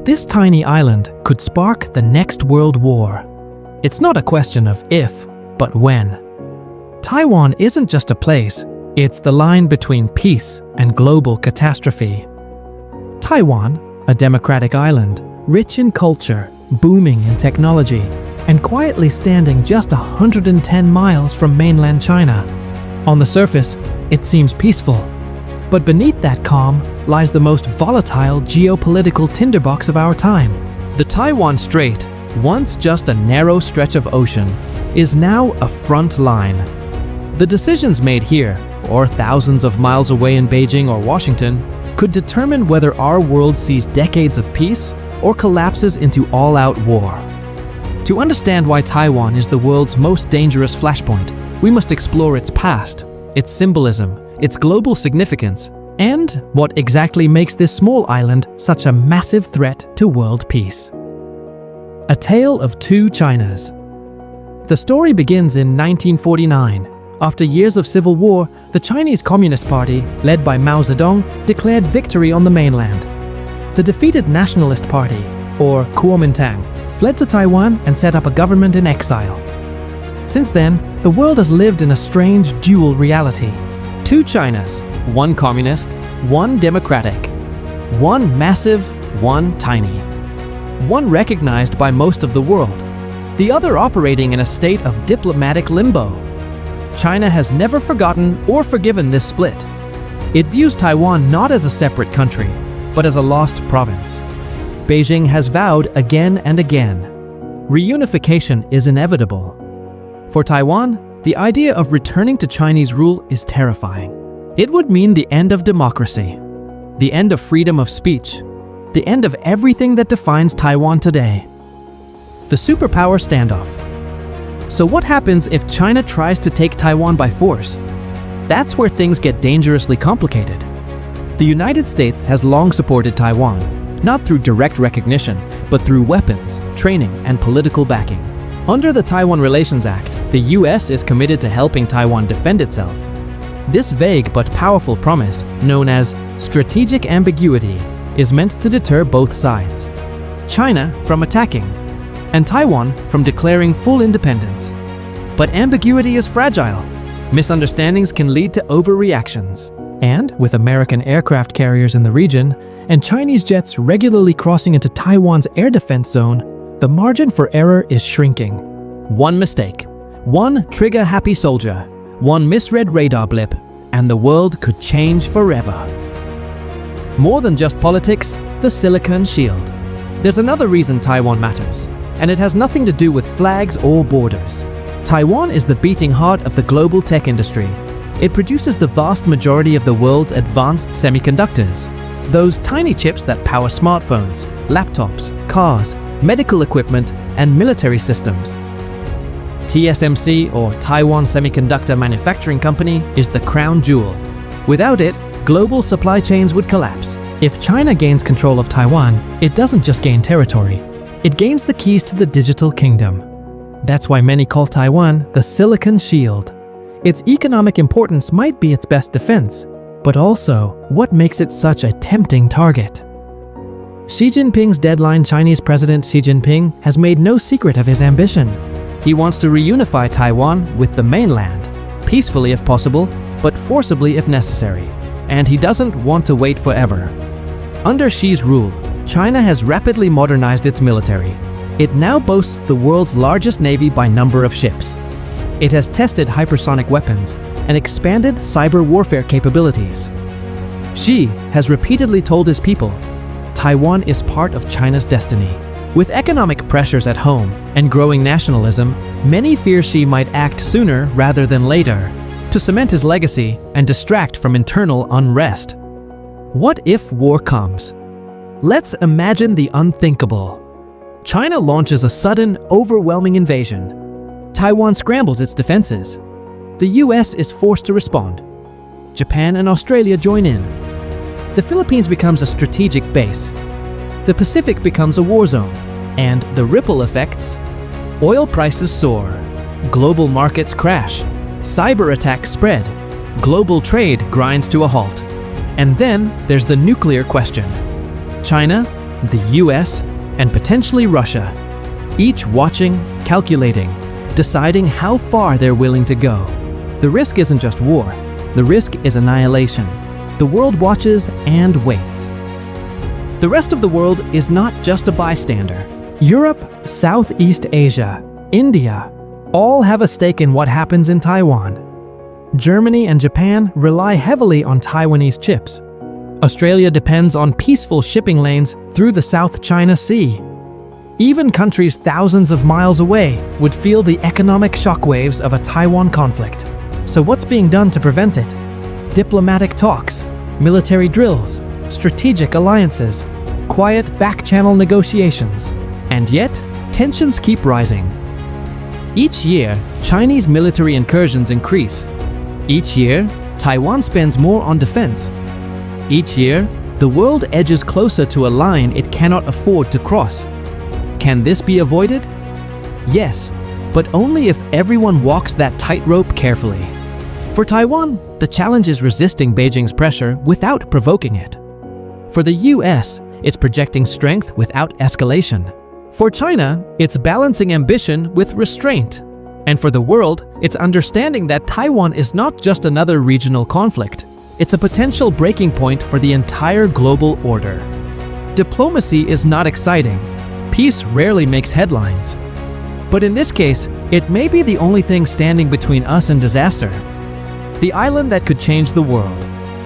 This tiny island could spark the next world war. It's not a question of if, but when. Taiwan isn't just a place, it's the line between peace and global catastrophe. Taiwan, a democratic island, rich in culture, booming in technology, and quietly standing just 110 miles from mainland China. On the surface, it seems peaceful. But beneath that calm lies the most volatile geopolitical tinderbox of our time. The Taiwan Strait, once just a narrow stretch of ocean, is now a front line. The decisions made here, or thousands of miles away in Beijing or Washington, could determine whether our world sees decades of peace or collapses into all-out war. To understand why Taiwan is the world's most dangerous flashpoint, we must explore its past, its symbolism, its global significance, and what exactly makes this small island such a massive threat to world peace. A Tale of Two Chinas. The story begins in 1949. After years of civil war, the Chinese Communist Party, led by Mao Zedong, declared victory on the mainland. The defeated Nationalist Party, or Kuomintang, fled to Taiwan and set up a government in exile. Since then, the world has lived in a strange dual reality. Two Chinas, one communist, one democratic. One massive, one tiny. One recognized by most of the world, the other operating in a state of diplomatic limbo. China has never forgotten or forgiven this split. It views Taiwan not as a separate country, but as a lost province. Beijing has vowed again and again, reunification is inevitable. For Taiwan, the idea of returning to Chinese rule is terrifying. It would mean the end of democracy, the end of freedom of speech, the end of everything that defines Taiwan today. The superpower standoff. So what happens if China tries to take Taiwan by force? That's where things get dangerously complicated. The United States has long supported Taiwan, not through direct recognition, but through weapons, training, and political backing. Under the Taiwan Relations Act, the US is committed to helping Taiwan defend itself. This vague but powerful promise, known as strategic ambiguity, is meant to deter both sides. China from attacking, and Taiwan from declaring full independence. But ambiguity is fragile. Misunderstandings can lead to overreactions. And with American aircraft carriers in the region, and Chinese jets regularly crossing into Taiwan's air defense zone, the margin for error is shrinking. One mistake, one trigger-happy soldier, one misread radar blip, and the world could change forever. More than just politics, the Silicon Shield. There's another reason Taiwan matters, and it has nothing to do with flags or borders. Taiwan is the beating heart of the global tech industry. It produces the vast majority of the world's advanced semiconductors, those tiny chips that power smartphones, laptops, cars, medical equipment, and military systems. TSMC, or Taiwan Semiconductor Manufacturing Company, is the crown jewel. Without it, global supply chains would collapse. If China gains control of Taiwan, it doesn't just gain territory. It gains the keys to the digital kingdom. That's why many call Taiwan the Silicon Shield. Its economic importance might be its best defense, but also what makes it such a tempting target. Xi Jinping's deadline. Chinese President Xi Jinping has made no secret of his ambition. He wants to reunify Taiwan with the mainland, peacefully if possible, but forcibly if necessary. And he doesn't want to wait forever. Under Xi's rule, China has rapidly modernized its military. It now boasts the world's largest navy by number of ships. It has tested hypersonic weapons and expanded cyber warfare capabilities. Xi has repeatedly told his people, Taiwan is part of China's destiny. With economic pressures at home and growing nationalism, many fear Xi might act sooner rather than later to cement his legacy and distract from internal unrest. What if war comes? Let's imagine the unthinkable. China launches a sudden, overwhelming invasion. Taiwan scrambles its defenses. The US is forced to respond. Japan and Australia join in. The Philippines becomes a strategic base. The Pacific becomes a war zone. And the ripple effects? Oil prices soar. Global markets crash. Cyber attacks spread. Global trade grinds to a halt. And then there's the nuclear question. China, the US, and potentially Russia, each watching, calculating, deciding how far they're willing to go. The risk isn't just war, the risk is annihilation. The world watches and waits. The rest of the world is not just a bystander. Europe, Southeast Asia, India, all have a stake in what happens in Taiwan. Germany and Japan rely heavily on Taiwanese chips. Australia depends on peaceful shipping lanes through the South China Sea. Even countries thousands of miles away would feel the economic shockwaves of a Taiwan conflict. So what's being done to prevent it? Diplomatic talks, military drills, strategic alliances, quiet back-channel negotiations. And yet, tensions keep rising. Each year, Chinese military incursions increase. Each year, Taiwan spends more on defense. Each year, the world edges closer to a line it cannot afford to cross. Can this be avoided? Yes, but only if everyone walks that tightrope carefully. For Taiwan, the challenge is resisting Beijing's pressure without provoking it. For the US, it's projecting strength without escalation. For China, it's balancing ambition with restraint. And for the world, it's understanding that Taiwan is not just another regional conflict. It's a potential breaking point for the entire global order. Diplomacy is not exciting. Peace rarely makes headlines. But in this case, it may be the only thing standing between us and disaster. The island that could change the world.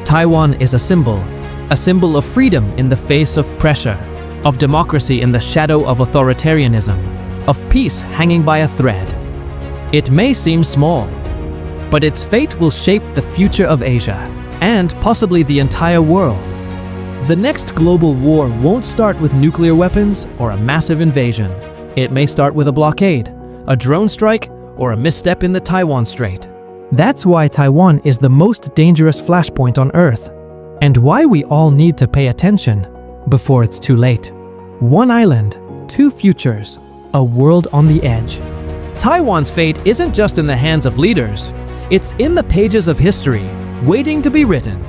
Taiwan is a symbol of freedom in the face of pressure, of democracy in the shadow of authoritarianism, of peace hanging by a thread. It may seem small, but its fate will shape the future of Asia, and possibly the entire world. The next global war won't start with nuclear weapons or a massive invasion. It may start with a blockade, a drone strike, or a misstep in the Taiwan Strait. That's why Taiwan is the most dangerous flashpoint on Earth, and why we all need to pay attention before it's too late. One island, two futures, a world on the edge. Taiwan's fate isn't just in the hands of leaders. It's in the pages of history, waiting to be written.